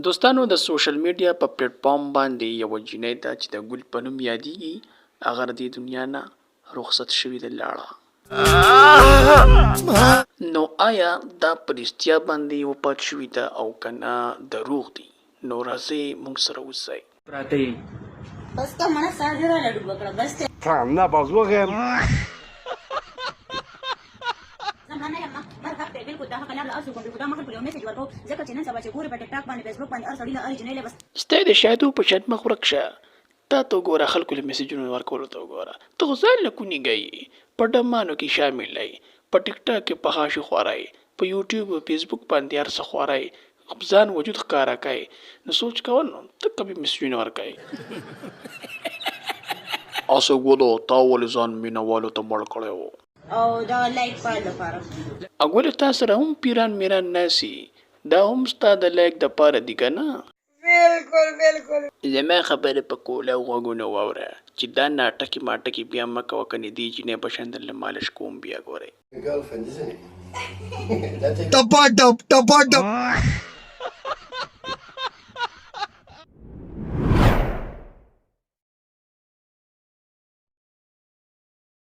دوستانو د سوشل میډیا په پلیټ فارم باندې یو جنۍ ده چې د ګل په نوم یادېږي، هغه د دې دنیا نه رخصت شوې ده لاړه. نو آیا دا په رښتیا باندې وفات شوې ده او که نه دروغ دي؟ نو راځئ موږ سره اوسئ. پراته یې بس کا مړه ساده را لډو وکړه بس ته نه باز وغیر زمانه یم مرګ ته بالکل دا خلک له اصل کوم دا مخ په یو میسج ورکو ځکه چې نن سبا چې ګوره په ټیک ټاک باندې فیسبوک باندې ارسړی له اوريجینل بس ستا د شادو په شت مخ ورک شه. تا ته ګوره خلکو له میسجونو ورکولو ته وګوره، ته خو ځان له کونې ګئ، په ډمانو کې شامل یې، په ټیک ټاک کې په خاشي خوارئ، په یوټیوب او فیسبوک باندې هر څه خوارئ، ځان وجود ښکاره کوئ. نو سوچ کوه نو ته کبي میسجونه ورکوئ. اسه ګولو تا ولې ځان مینهوالو ته مړ کړی و او دا لایک پای لپاره اګوله تا سره هم پیران میران ناسي، دا هم ستا د لایک د پاره دي که نه؟ بالکل زما خبره په کوله غوږونه واوره چې دا ناټکي ماټکي بیا مه کوه، کنې دې جینۍ به شندل مالش کوم بیا ګورئ. ټپا ټپ